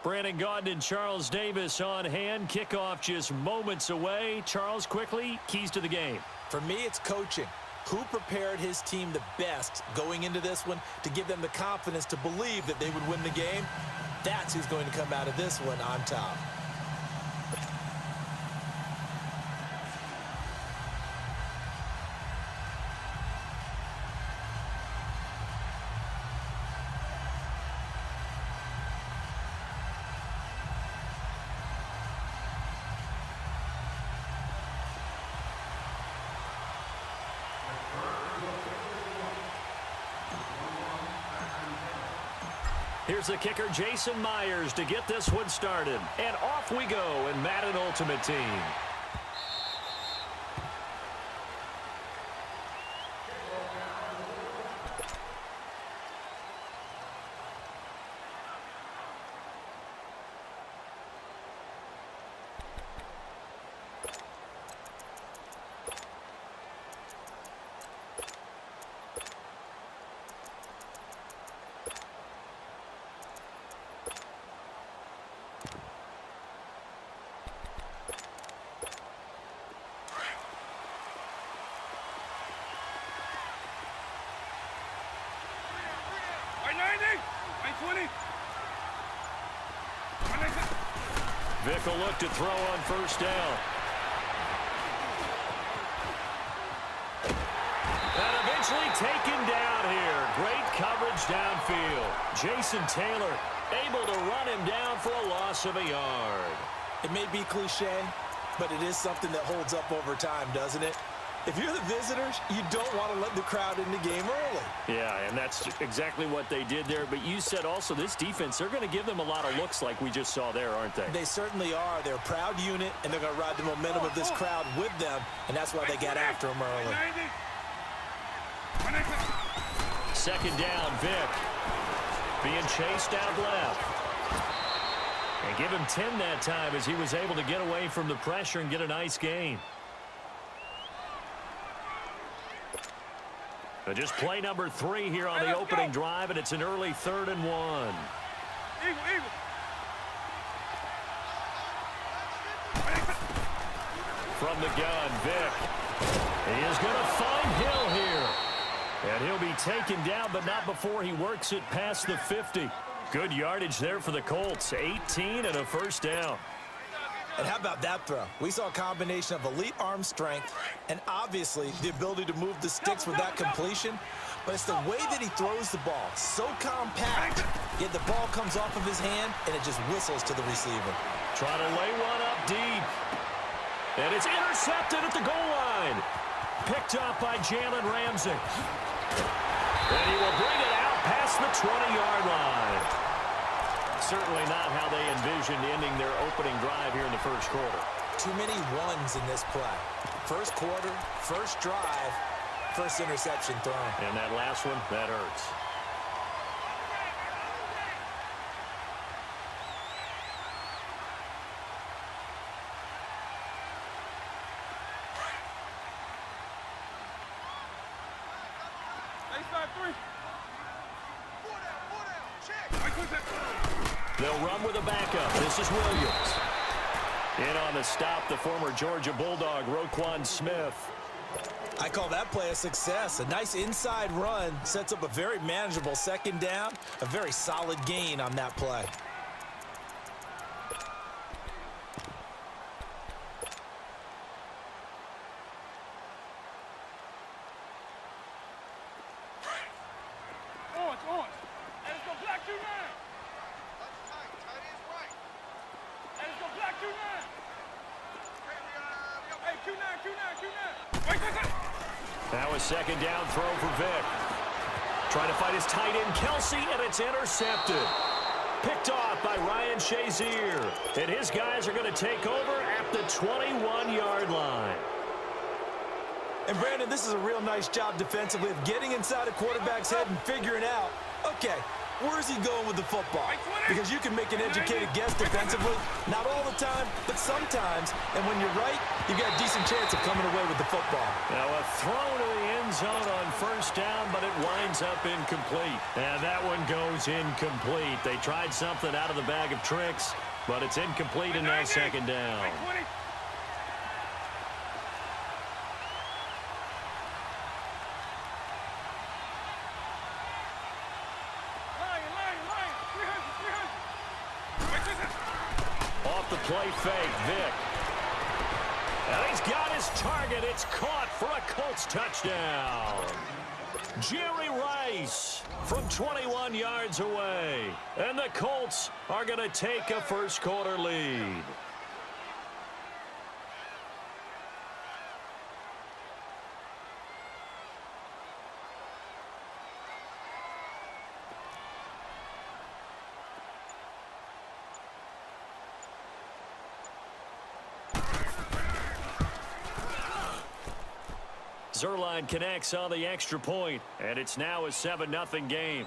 Brandon Gaudin and Charles Davis on hand. Kickoff just moments away. Charles, quickly, keys to the game. For me, it's coaching. Who prepared his team the best going into this one to give them the confidence to believe that they would win the game? That's who's going to come out of this one on top. Here's the kicker, Jason Myers, to get this one started. And off we go in Madden Ultimate Team. Vic will look to throw on first down. And eventually taken down here. Great coverage downfield. Jason Taylor able to run him down for a loss of a yard. It may be cliche, but it is something that holds up over time, doesn't it? If you're the visitors, you don't want to let the crowd in the game early. Yeah, and that's exactly what they did there. But you said also this defense, they're going to give them a lot of looks like we just saw there, aren't they? They certainly are. They're a proud unit, and they're going to ride the momentum of this crowd with them, and that's why they got after them early. Second down, Vic. Being chased out left. And give him 10 that time as he was able to get away from the pressure and get a nice gain. So just play number 3 here on the opening drive, and it's an early 3rd and 1. From the gun, Vic. He is going to find Hill here. And he'll be taken down, but not before he works it past the 50. Good yardage there for the Colts. 18 and a first down. And how about that throw? We saw a combination of elite arm strength and obviously the ability to move the sticks with that completion. But it's the way that he throws the ball. So compact, yet the ball comes off of his hand and it just whistles to the receiver. Trying to lay one up deep. And it's intercepted at the goal line. Picked up by Jalen Ramsey. And he will bring it out past the 20-yard line. Certainly not how they envisioned ending their opening drive here in the first quarter. Too many ones in this play. First quarter, first drive, first interception thrown. And that last one, that hurts. They'll run with a backup. This is Williams. In on the stop, the former Georgia Bulldog, Roquan Smith. I call that play a success. A nice inside run sets up a very manageable second down. A very solid gain on that play. Now a second down throw for Vic. Trying to fight his tight end, Kelsey, and it's intercepted. Picked off by Ryan Shazier. And his guys are going to take over at the 21-yard line. And, Brandon, this is a real nice job defensively of getting inside a quarterback's head and figuring out, okay, Where's he going with the football? Because you can make an educated guess defensively. Not all the time, but sometimes. And when you're right, you've got a decent chance of coming away with the football. Now a throw to the end zone on first down, but it winds up incomplete. And that one goes incomplete. They tried something out of the bag of tricks, but it's incomplete in that second down. Off the play fake, Vic. And he's got his target. It's caught for a Colts touchdown. Jerry Rice from 21 yards away. And the Colts are going to take a first quarter lead. Zerline connects on the extra point, and it's now a 7-0 game.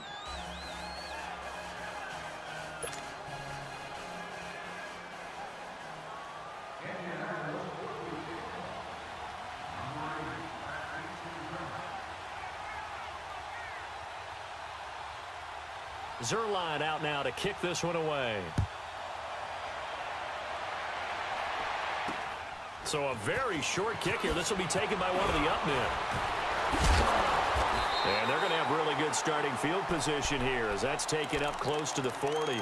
Zerline out now to kick this one away. So a very short kick here. This will be taken by one of the up men. And they're going to have really good starting field position here as that's taken up close to the 40.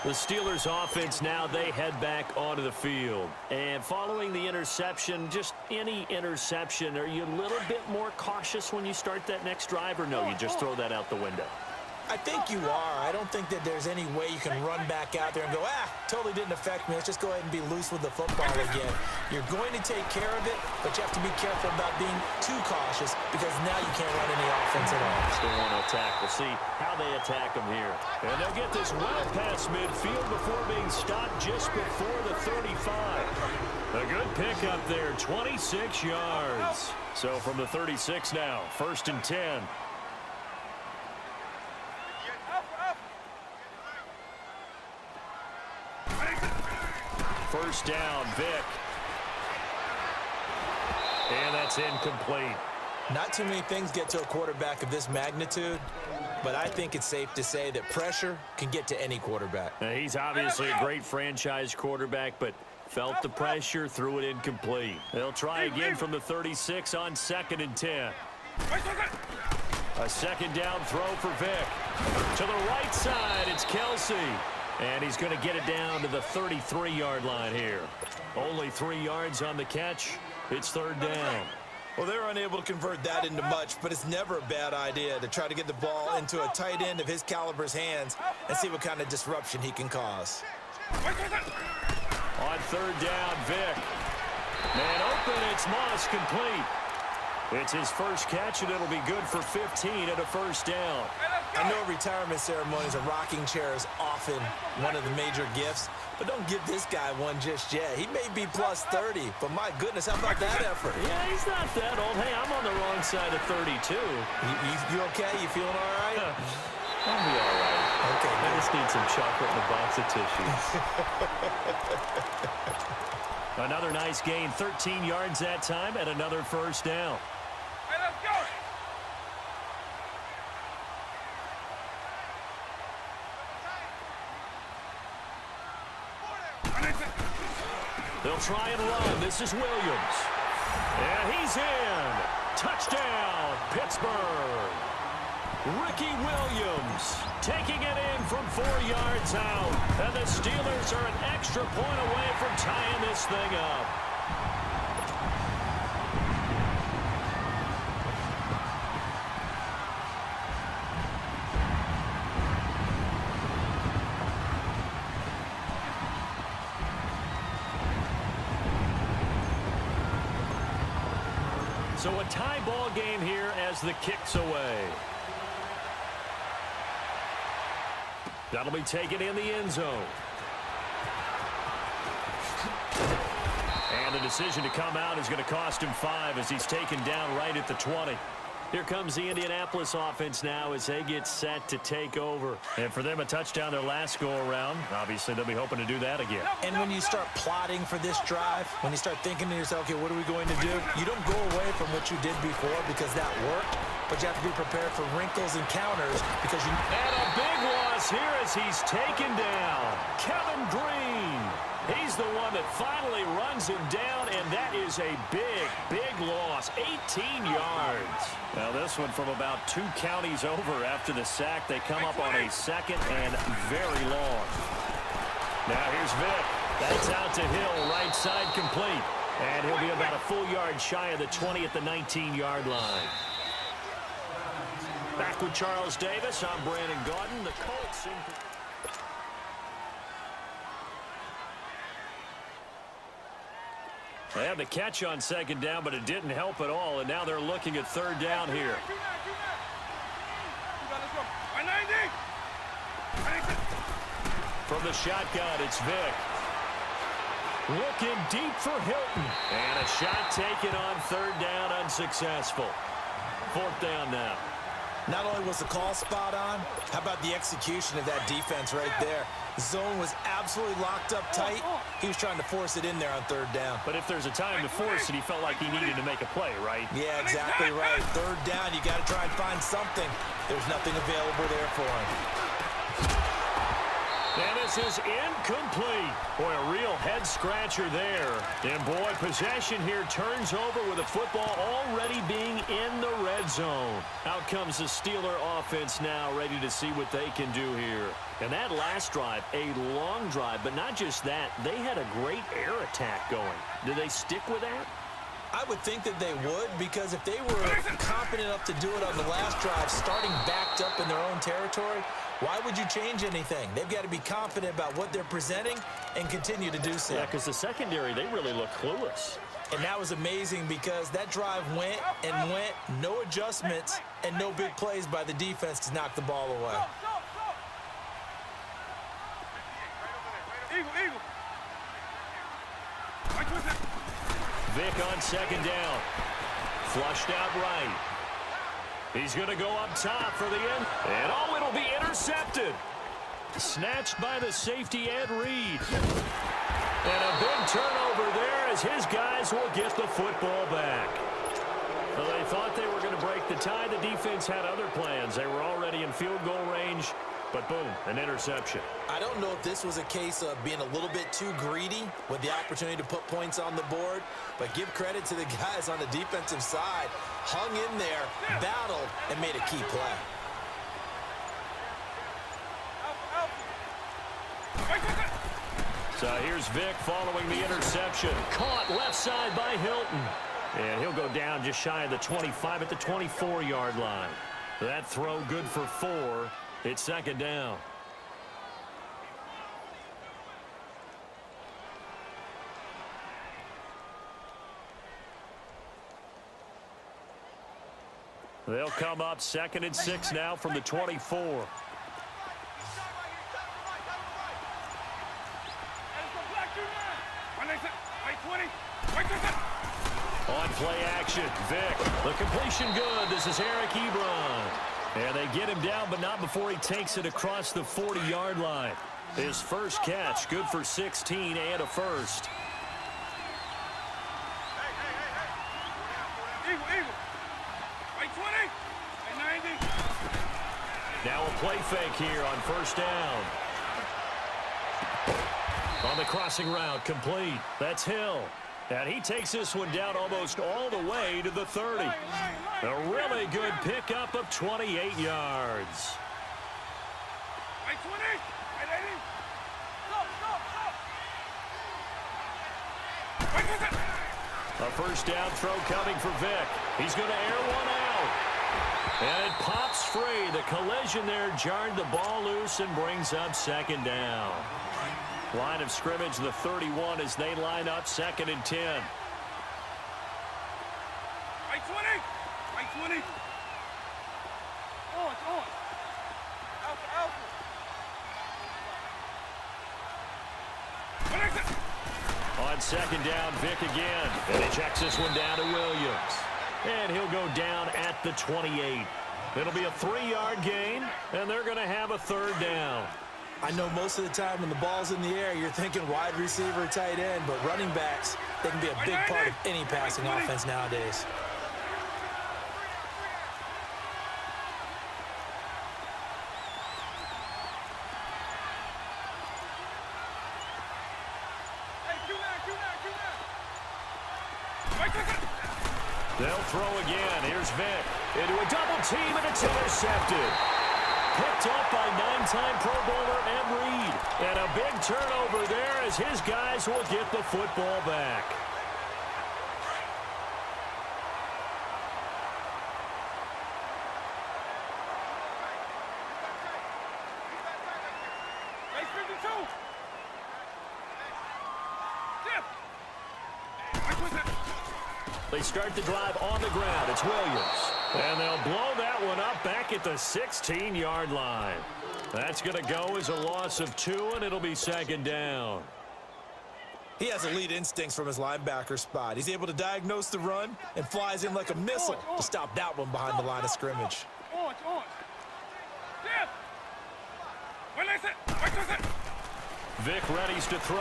The Steelers offense now, they head back onto the field. And following the interception, just any interception, are you a little bit more cautious when you start that next drive, or no, you just throw that out the window? I think you are. I don't think that there's any way you can run back out there and go, totally didn't affect me. Let's just go ahead and be loose with the football again. You're going to take care of it, but you have to be careful about being too cautious because now you can't run any offense at all. Still want to attack. We'll see how they attack them here. And they'll get this well past midfield before being stopped just before the 35. A good pickup there, 26 yards. So from the 36 now, 1st and 10. First down, Vic. And that's incomplete. Not too many things get to a quarterback of this magnitude, but I think it's safe to say that pressure can get to any quarterback. Now, he's obviously a great franchise quarterback, but felt the pressure, threw it incomplete. They'll try again from the 36 on 2nd and 10. A second down throw for Vic. To the right side, it's Kelsey. And he's going to get it down to the 33-yard line here. Only 3 yards on the catch. It's 3rd down. Well, they're unable to convert that into much, but it's never a bad idea to try to get the ball into a tight end of his caliber's hands and see what kind of disruption he can cause. On 3rd down, Vic. Man open, it's Moss, complete. It's his first catch, and it'll be good for 15 and a first down. I know retirement ceremonies, a rocking chair is often one of the major gifts, but don't give this guy one just yet. He may be plus 30, but my goodness, how about that effort? Yeah, he's not that old. Hey, I'm on the wrong side of 32. You okay? You feeling all right? I'll be all right. Okay. I just need some chocolate and a box of tissues. Another nice gain, 13 yards that time, and another first down. They'll try and run. This is Williams. And he's in. Touchdown, Pittsburgh. Ricky Williams taking it in from 4 yards out. And the Steelers are an extra point away from tying this thing up. So a tie ball game here as the kick's away. That'll be taken in the end zone. And the decision to come out is going to cost him 5 as he's taken down right at the 20. Here comes the Indianapolis offense now as they get set to take over. And for them, a touchdown their last go-around. Obviously, they'll be hoping to do that again. And when you start plotting for this drive, when you start thinking to yourself, okay, what are we going to do? You don't go away from what you did before because that worked, but you have to be prepared for wrinkles and counters because you... And a big loss here as he's taken down. Kevin Green. He's the one that finally runs him down, and that is a big, big loss. 18 yards. Now this one from about 2 counties over after the sack. They come up on a second and very long. Now here's Vick. That's out to Hill, right side complete. And he'll be about a full yard shy of the 20 at the 19-yard line. Back with Charles Davis. I'm Brandon Gaudin. The Colts in... They had the catch on second down, but it didn't help at all, and now they're looking at third down here. From the shotgun, it's Vick. Looking deep for Hilton. And a shot taken on third down, unsuccessful. Fourth down now. Not only was the call spot on, how about the execution of that defense right there? The zone was absolutely locked up tight. He was trying to force it in there on third down. But if there's a time to force it, he felt like he needed to make a play, right? Yeah, exactly right. Third down, you got to try and find something. There's nothing available there for him. And this is incomplete. Boy, a real head-scratcher there. And, boy, possession here turns over with the football already being in the red zone. Out comes the Steeler offense now, ready to see what they can do here. And that last drive, a long drive, but not just that. They had a great air attack going. Do they stick with that? I would think that they would, because if they were confident enough to do it on the last drive, starting backed up in their own territory, why would you change anything? They've got to be confident about what they're presenting and continue to do so. Yeah, because the secondary, they really look clueless. And that was amazing because that drive went and went, no adjustments, and no big plays by the defense to knock the ball away. Vick on second down. Flushed out right. He's going to go up top for the end. And oh, it'll be intercepted. Snatched by the safety, Ed Reed. And a big turnover there as his guys will get the football back. Well, they thought they were going to break the tie. The defense had other plans. They were already in field goal range. But boom, an interception. I don't know if this was a case of being a little bit too greedy with the opportunity to put points on the board, but give credit to the guys on the defensive side. Hung in there, battled, and made a key play. So here's Vick following the interception. Caught left side by Hilton. And he'll go down just shy of the 25 at the 24-yard line. That throw good for 4. It's second down. They'll come up second and 6 now from the 24. On play action, Vick. The completion good. This is Eric Ebron. And they get him down, but not before he takes it across the 40-yard line. His first catch, good for 16 and a first. Now a play fake here on first down. On the crossing route, complete. That's Hill. And he takes this one down almost all the way to the 30. A really good pickup of 28 yards. A first down throw coming for Vick. He's going to air one out. And it pops free. The collision there jarred the ball loose and brings up second down. Line of scrimmage, the 31 as they line up second and 10. On second down, Vick again. And he checks this one down to Williams. And he'll go down at the 28. It'll be a 3-yard gain, and they're going to have a third down. I know most of the time when the ball's in the air, you're thinking wide receiver, tight end, but running backs, they can be a big part of any passing offense nowadays. They'll throw again. Here's Vic into a double team, and it's intercepted. Picked up by 9-time Pro Bowler Ed Reed. And a big turnover there as his guys will get the football back. They start the drive on the ground. It's Williams. And they'll blow that one up back at the 16-yard line. That's going to go as a loss of 2, and it'll be second down. He has elite instincts from his linebacker spot. He's able to diagnose the run and flies in like a missile to stop that one behind the line of scrimmage. Vic readies to throw.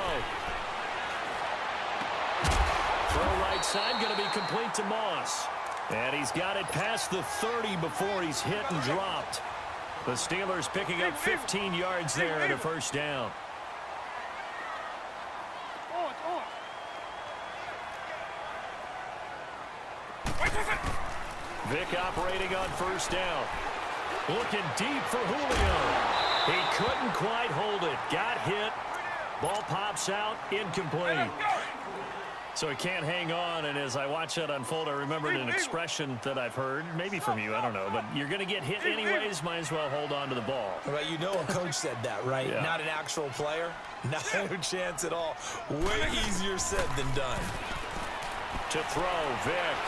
Throw right side, going to be complete to Moss. And he's got it past the 30 before he's hit and dropped. The Steelers picking up 15 yards there and a first down. Vic operating on first down. Looking deep for Julio. He couldn't quite hold it. Got hit. Ball pops out. Incomplete. So he can't hang on, and as I watch that unfold, I remembered an expression that I've heard, maybe from you, I don't know, but you're going to get hit anyways, might as well hold on to the ball. But you know a coach said that, right? Yeah. Not an actual player. Not a chance at all. Way easier said than done. To throw, Vic.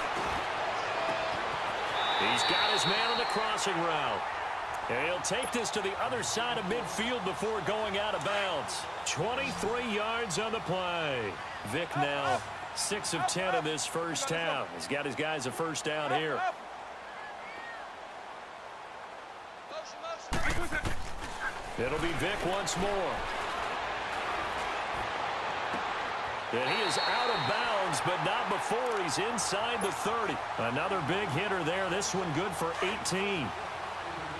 He's got his man on the crossing route. And he'll take this to the other side of midfield before going out of bounds. 23 yards on the play. Vic now 6 of 10 in this first half. He's got his guys a first down here. It'll be Vic once more. And he is out of bounds, but not before he's inside the 30. Another big hitter there. This one good for 18.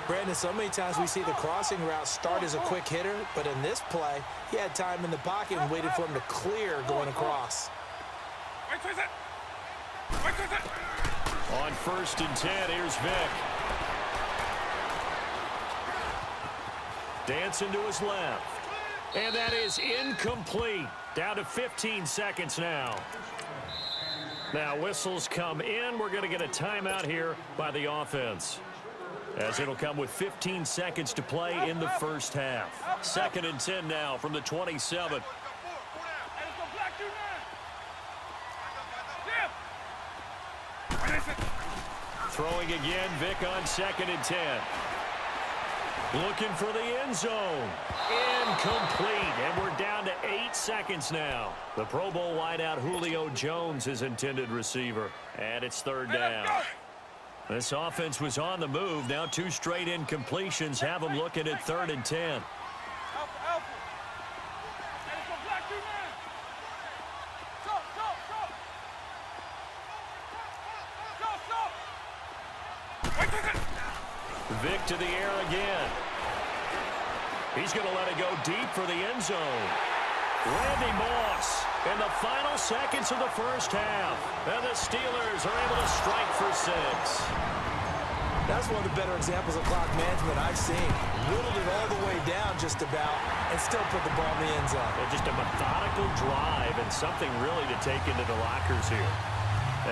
Brandon, so many times we see the crossing route start as a quick hitter, but in this play, he had time in the pocket and waited for him to clear going across. On first and 10, here's Vic. Dancing to his left. And that is incomplete. Down to 15 seconds now. Now whistles come in. We're going to get a timeout here by the offense, as it'll come with 15 seconds to play in the first half. Second and 10 now from the 27. Throwing again, Vic on second and 10. Looking for the end zone. Incomplete, and we're down to 8 seconds now. The Pro Bowl wideout Julio Jones is intended receiver, and it's third down. This offense was on the move. Now 2 straight incompletions have them looking at third and 10. Vic to the air again. He's going to let it go deep for the end zone. Randy Moss in the final seconds of the first half. And the Steelers are able to strike for 6. That's one of the better examples of clock management I've seen. Whittled it all the way down just about and still put the ball in the end zone. And just a methodical drive and something really to take into the lockers here.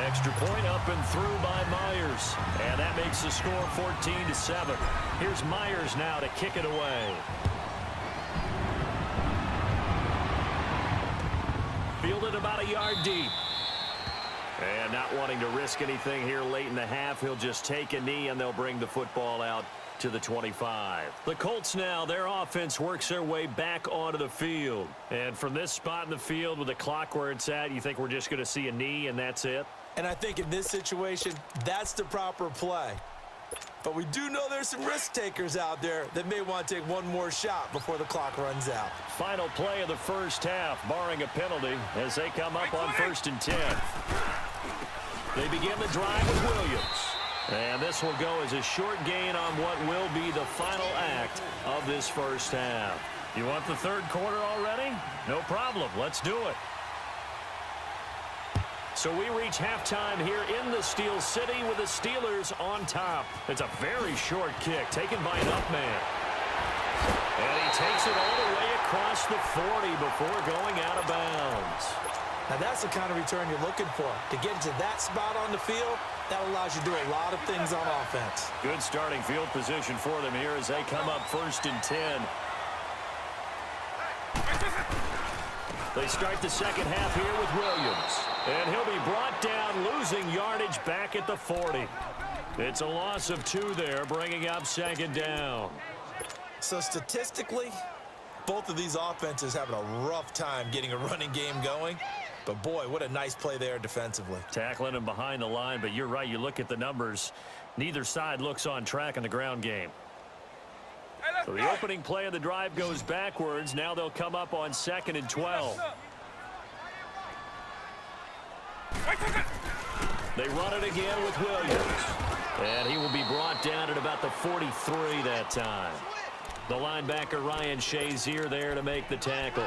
Extra point up and through by Myers. And that makes the score 14-7. Here's Myers now to kick it away. Fielded about a yard deep. And not wanting to risk anything here late in the half, he'll just take a knee and they'll bring the football out to the 25. The Colts now, their offense works their way back onto the field. And from this spot in the field with the clock where it's at, you think we're just going to see a knee and that's it? And I think in this situation, that's the proper play. But we do know there's some risk takers out there that may want to take one more shot before the clock runs out. Final play of the first half, barring a penalty, as they come up on 1st and 10. They begin the drive with Williams. And this will go as a short gain on what will be the final act of this first half. You want the third quarter already? No problem. Let's do it. So we reach halftime here in the Steel City with the Steelers on top. It's a very short kick taken by an up man. And he takes it all the way across the 40 before going out of bounds. Now that's the kind of return you're looking for. To get to that spot on the field, that allows you to do a lot of things on offense. Good starting field position for them here as they come up 1st and 10. They start the second half here with Williams. And he'll be brought down, losing yardage back at the 40. It's a loss of 2 there, bringing up 2nd down. So statistically, both of these offenses having a rough time getting a running game going. But boy, what a nice play there defensively. Tackling him behind the line, but you're right, you look at the numbers. Neither side looks on track in the ground game. So the opening play of the drive goes backwards. Now they'll come up on 2nd and 12. They run it again with Williams. And he will be brought down at about the 43 that time. The linebacker Ryan Shazier there to make the tackle.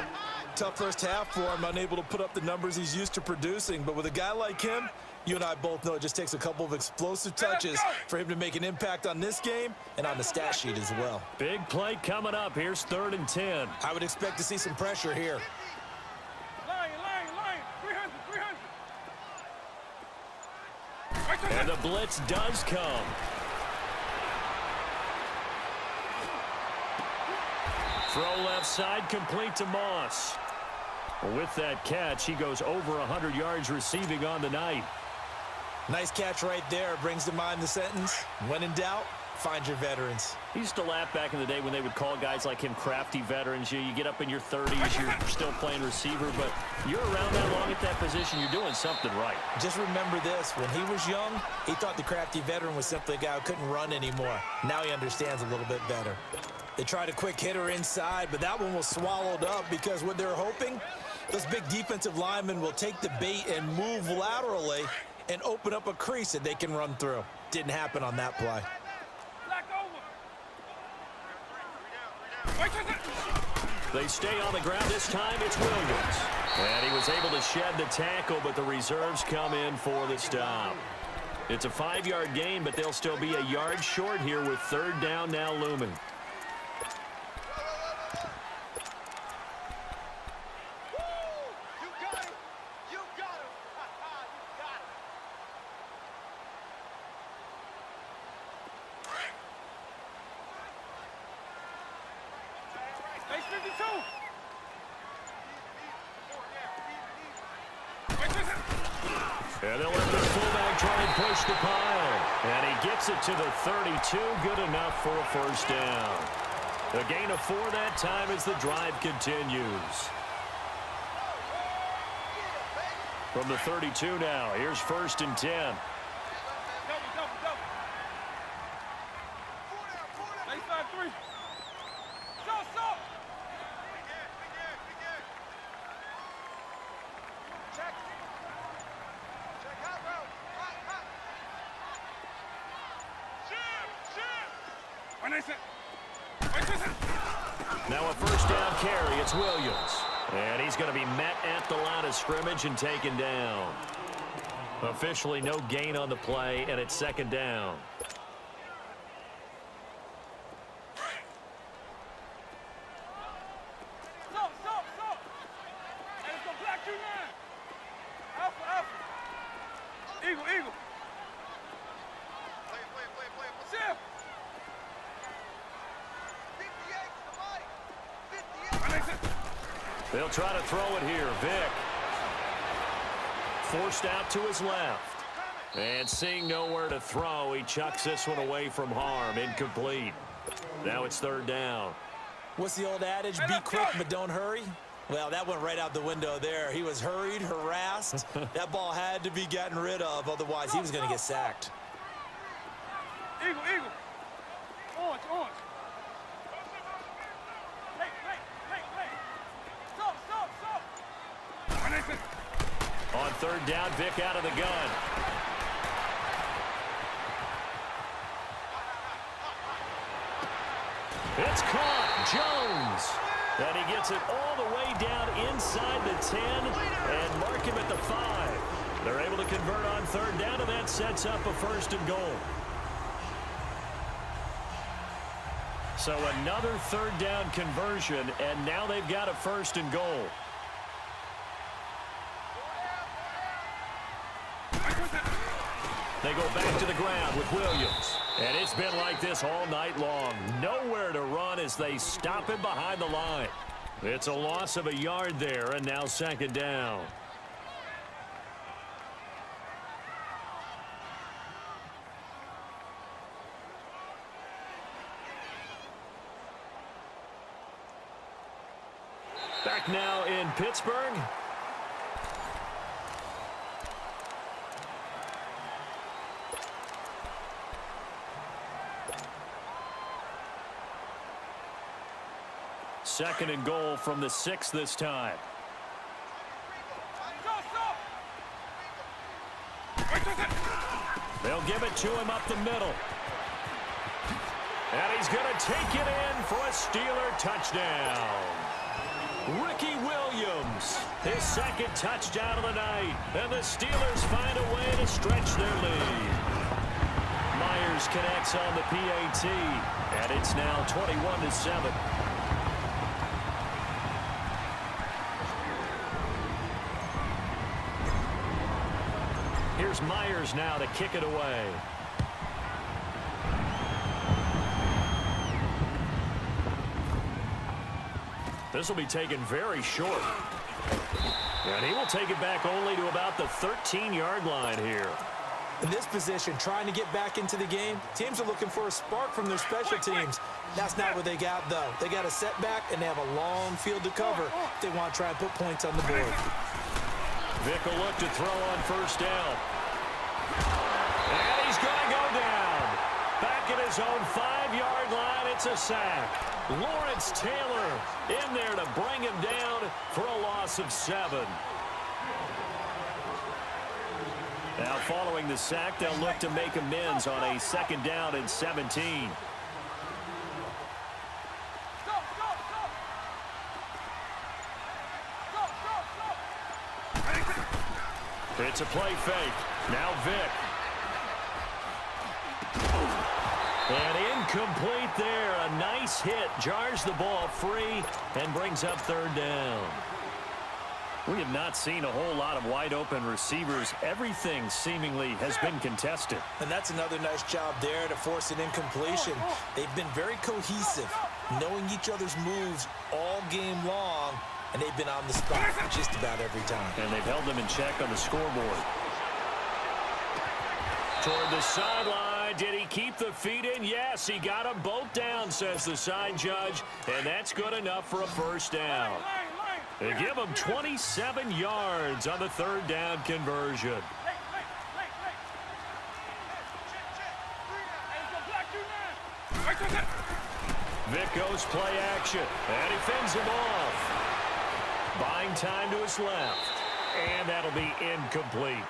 Tough first half for him, unable to put up the numbers he's used to producing. But with a guy like him, you and I both know it just takes a couple of explosive touches for him to make an impact on this game and on the stat sheet as well. Big play coming up. Here's 3rd and 10. I would expect to see some pressure here. And the blitz does come. Throw left side, complete to Moss. With that catch, he goes over 100 yards receiving on the night. Nice catch right there. Brings to mind the sentence, when in doubt, find your veterans. He used to laugh back in the day when they would call guys like him crafty veterans. You get up in your 30s, you're still playing receiver, but you're around that long at that position, you're doing something right. Just remember this, when he was young, he thought the crafty veteran was simply a guy who couldn't run anymore. Now he understands a little bit better. They tried a quick hitter inside, but that one was swallowed up because what they're hoping, those big defensive linemen will take the bait and move laterally and open up a crease that they can run through. Didn't happen on that play. They stay on the ground. This time it's Williams. And he was able to shed the tackle, but the reserves come in for the stop. It's a 5-yard gain, but they'll still be a yard short here with 3rd down now looming. And they'll let the fullback try and push the pile. And he gets it to the 32. Good enough for a 1st down. A gain of 4 that time as the drive continues. From the 32 now, here's 1st and 10. Now a 1st down carry, it's Williams. And he's going to be met at the line of scrimmage and taken down. Officially no gain on the play, and it's 2nd down. They'll try to throw it here. Vick. Forced out to his left. And seeing nowhere to throw, he chucks this one away from harm. Incomplete. Now it's 3rd down. What's the old adage? Be quick, but don't hurry. Well, that went right out the window there. He was hurried, harassed. That ball had to be gotten rid of, otherwise he was going to get sacked. Eagle, eagle. Orange, orange. On third down, Vic out of the gun. It's caught. Jones. And he gets it all the way down inside the 10 and mark him at the 5. They're able to convert on third down, and that sets up a first and goal. So another third down conversion, and now they've got a first and goal. They go back to the ground with Williams. And it's been like this all night long. Nowhere to run as they stop him behind the line. It's a loss of a yard there, and now second down. Back now in Pittsburgh. Second and goal from the 6 this time. They'll give it to him up the middle. And he's going to take it in for a Steeler touchdown. Ricky Williams, his second touchdown of the night. And the Steelers find a way to stretch their lead. Myers connects on the PAT. And it's now 21-7. Here's Myers now to kick it away. This will be taken very short. And he will take it back only to about the 13-yard line here. In this position, trying to get back into the game, teams are looking for a spark from their special teams. That's not what they got, though. They got a setback, and they have a long field to cover if they want to try and put points on the board. Vic will look to throw on first down. And he's going to go down. Back at his own 5-yard line, it's a sack. Lawrence Taylor in there to bring him down for a loss of 7. Now following the sack, they'll look to make amends on a second down and 17. It's a play fake. Now Vic. And incomplete there. A nice hit. Jars the ball free and brings up third down. We have not seen a whole lot of wide-open receivers. Everything seemingly has been contested. And that's another nice job there to force an incompletion. They've been very cohesive, knowing each other's moves all game long, and they've been on the spot just about every time. And they've held them in check on the scoreboard. Toward the sideline. Did he keep the feet in? Yes, he got them both down, says the side judge. And that's good enough for a first down. They give him 27 yards on the third down conversion. Vic goes play action, and he fends him off. Buying time to his left, and that'll be incomplete.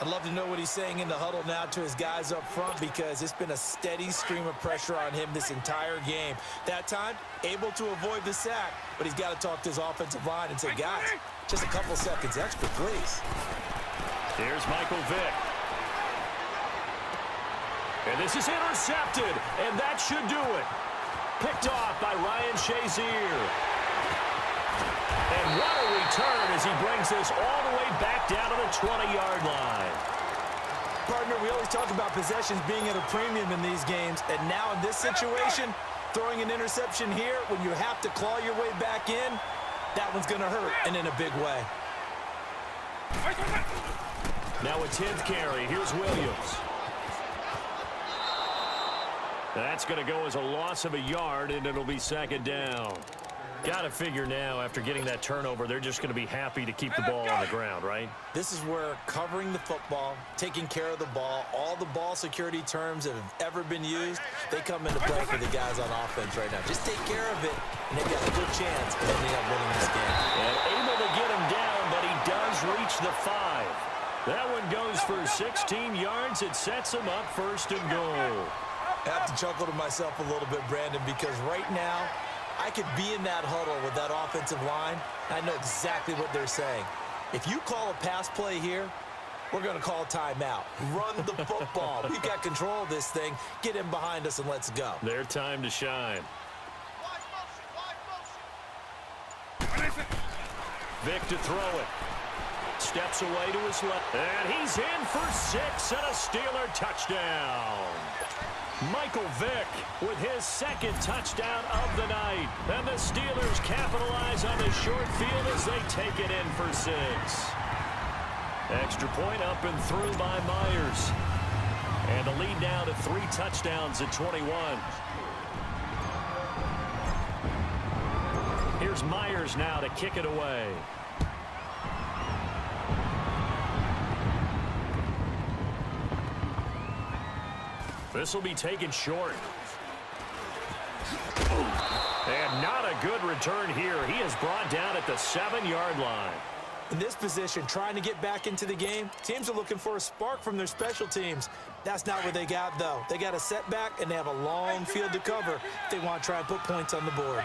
I'd love to know what he's saying in the huddle now to his guys up front, because it's been a steady stream of pressure on him this entire game. That time, able to avoid the sack, but he's got to talk to his offensive line and say, guys, just a couple seconds extra, please. Here's Michael Vick. And this is intercepted, and that should do it. Picked off by Ryan Shazier. And what a return as he brings this all the way back down to the 20-yard line. Partner, we always talk about possessions being at a premium in these games, and now in this situation, throwing an interception here when you have to claw your way back in, that one's going to hurt, and in a big way. Now a 10th carry. Here's Williams. That's going to go as a loss of a yard, and it'll be second down. Got to figure now, after getting that turnover, they're just going to be happy to keep the ball on the ground, right? This is where covering the football, taking care of the ball, all the ball security terms that have ever been used, they come into play for the guys on offense right now. Just take care of it, and they've got a good chance of ending up winning this game. And able to get him down, but he does reach the 5. That one goes for 16 yards. It sets him up 1st and goal. I have to chuckle to myself a little bit, Brandon, because right now, I could be in that huddle with that offensive line, and I know exactly what they're saying. If you call a pass play here, we're going to call a timeout. Run the football. We've got control of this thing. Get him behind us and let's go. Their time to shine. Vic to throw it. Steps away to his left. And he's in for 6 and a Steeler touchdown. Michael Vick with his 2nd touchdown of the night. And the Steelers capitalize on the short field as they take it in for 6. Extra point up and through by Myers. And the lead now to 3 touchdowns at 21. Here's Myers now to kick it away. This will be taken short. And not a good return here. He is brought down at the 7-yard line. In this position, trying to get back into the game, teams are looking for a spark from their special teams. That's not what they got, though. They got a setback, and they have a long field to cover if they want to try and put points on the board.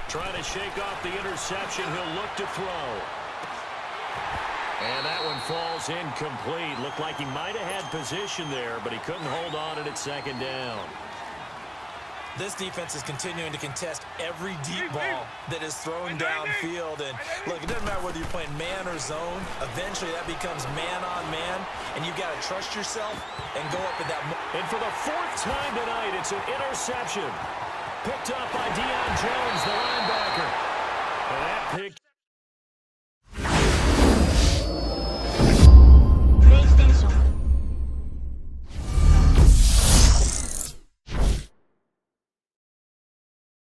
Trying to shake off the interception. He'll look to throw. And that one falls incomplete. Looked like he might have had position there, but he couldn't hold on it at 2nd down. This defense is continuing to contest every deep ball that is thrown downfield. And look, it doesn't matter whether you're playing man or zone. Eventually, that becomes man on man, and you've got to trust yourself and go up at that. And for the 4th time tonight, it's an interception. Picked up by Deion Jones, the linebacker. And that pick